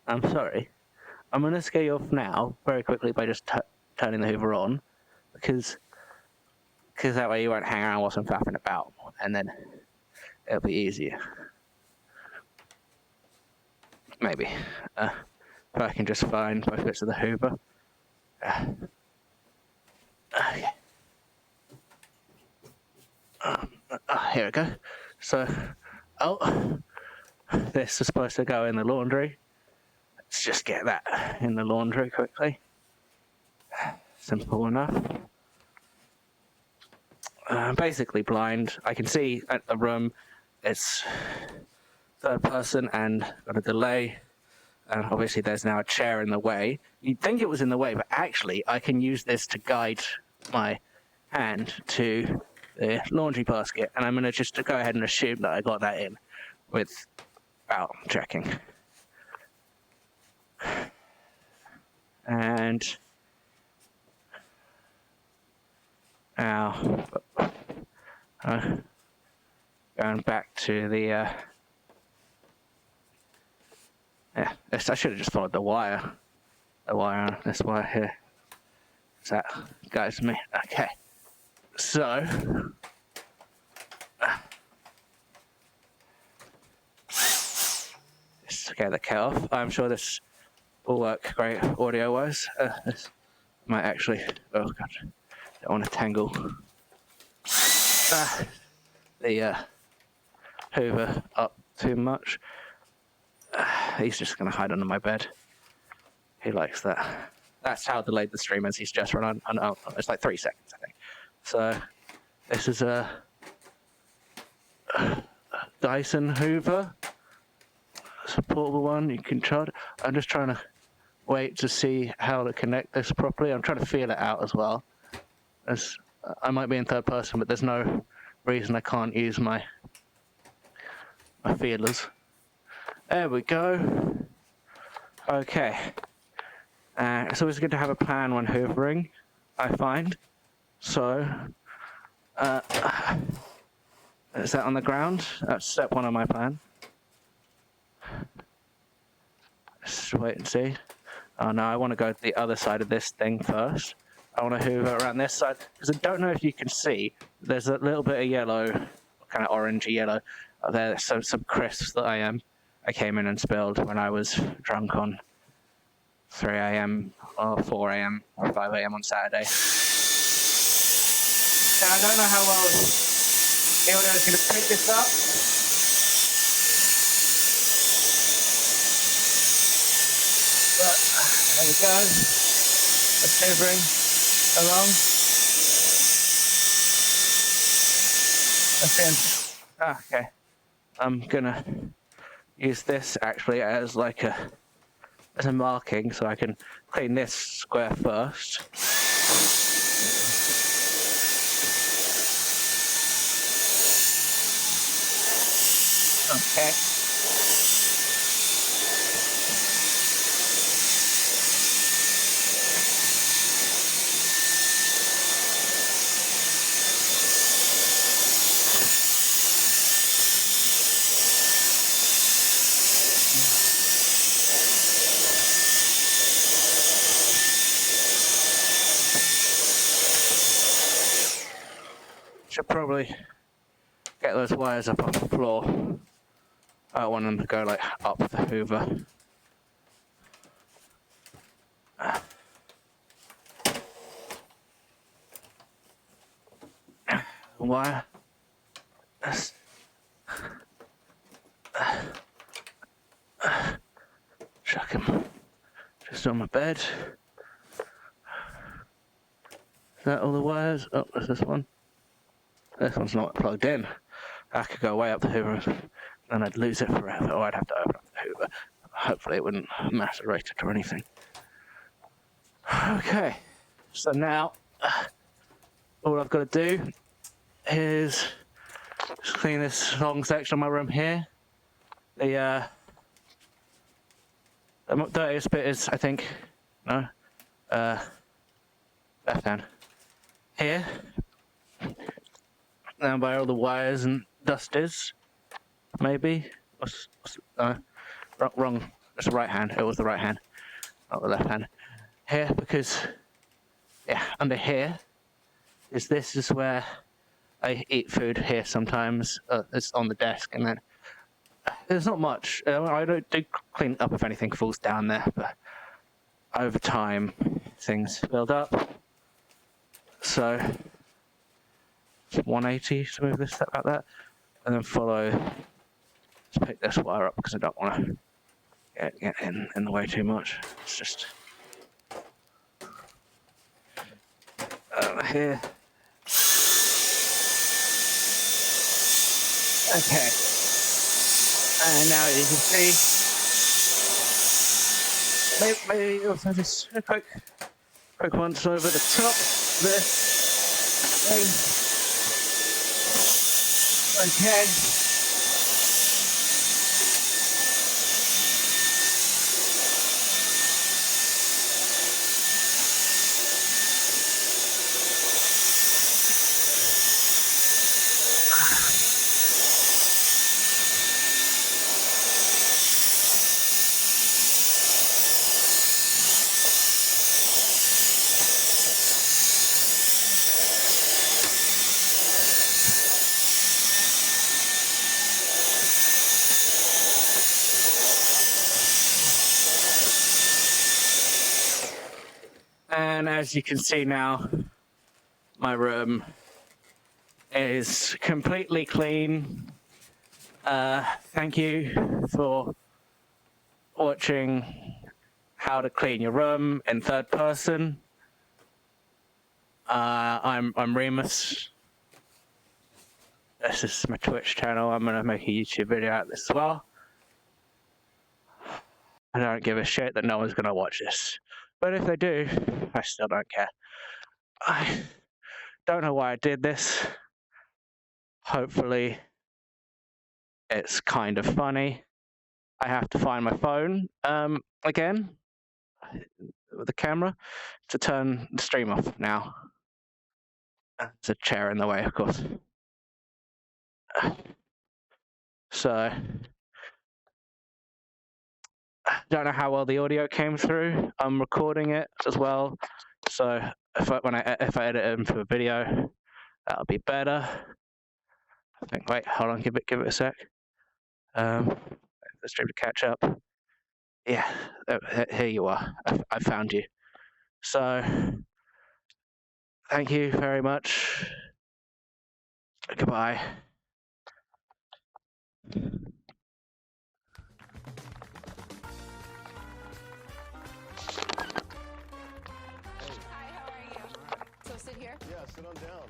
I'm sorry. I'm going to scare you off now very quickly by just turning the Hoover on, because that way you won't hang around whilst I'm faffing about, and then it'll be easier. Maybe. If I can just find both bits of the Hoover. Okay. Here we go. So, this is supposed to go in the laundry. Let's just get that in the laundry quickly. Simple enough. I'm basically blind. I can see at the room. It's third person and got a delay. And obviously there's now a chair in the way. You'd think it was in the way, but actually I can use this to guide my hand to the laundry basket. And I'm going to just go ahead and assume that I got that in without checking. And now, going back to the, yeah, I should have just followed the wire on this wire here. So that guides me. Okay, so, just get the cat off. I'm sure this will work great audio-wise. This might actually, oh god, don't want to tangle the Hoover up too much. He's just going to hide under my bed. He likes that. That's how delayed the stream is. He's just run on it's like 3 seconds, I think. So, this is a Dyson Hoover. It's a portable one. You can charge it. I'm just trying to wait to see how to connect this properly. I'm trying to feel it out as well. I might be in third person, but there's no reason I can't use my feelers. There we go. Okay. It's always good to have a plan when hoovering, I find. So, is that on the ground? That's step one on my plan. Let's wait and see. Oh no, I want to go to the other side of this thing first. I want to hoover around this side, because I don't know if you can see, there's a little bit of yellow, kind of orangey yellow, there's some crisps that I came in and spilled when I was drunk on 3 a.m. or 4 a.m. or 5 a.m. on Saturday. Now, I don't know how well the audio is going to pick this up. But there we go. Let's hoovering along. Okay. I'm gonna use this actually as like a marking, so I can clean this square first. Okay. Should probably get those wires up off the floor. I don't want them to go like up the Hoover. Wire. Chuck him just on my bed. Is that all the wires? Oh, there's this one. This one's not plugged in. I could go way up the Hoover and I'd lose it forever, or I'd have to open up the Hoover. Hopefully it wouldn't macerate it or anything. Okay, so now all I've got to do is just clean this long section of my room here. The dirtiest bit is, I think, left hand here, down by all the wires and dust is, maybe. Wrong it's the right hand. It was the right hand, not the left hand. Here, because yeah, under here this is where I eat food here sometimes. It's on the desk, and then there's not much. I don't do clean up if anything falls down there, but over time things build up. So 180 to move this step like that, and then follow. Let's pick this wire up because I don't want to get in the way too much. It's just here. Okay. And now you can see, maybe also just a quick once over the top of this thing. Okay. And as you can see now, my room is completely clean. Thank you for watching how to clean your room in third person. I'm Remus. This is my Twitch channel. I'm gonna make a YouTube video out of this as well. I don't give a shit that no one's gonna watch this. But if they do, I still don't care. I don't know why I did this. Hopefully, it's kind of funny. I have to find my phone again with the camera to turn the stream off now. There's a chair in the way, of course. So, I don't know how well the audio came through. I'm recording it as well, so if I edit it into a video, that'll be better. I think. Wait, hold on. Give it a sec. The stream to catch up. Yeah, here you are. I found you. So, thank you very much. Goodbye. Hi, how are you? So sit here? Yeah, sit on down.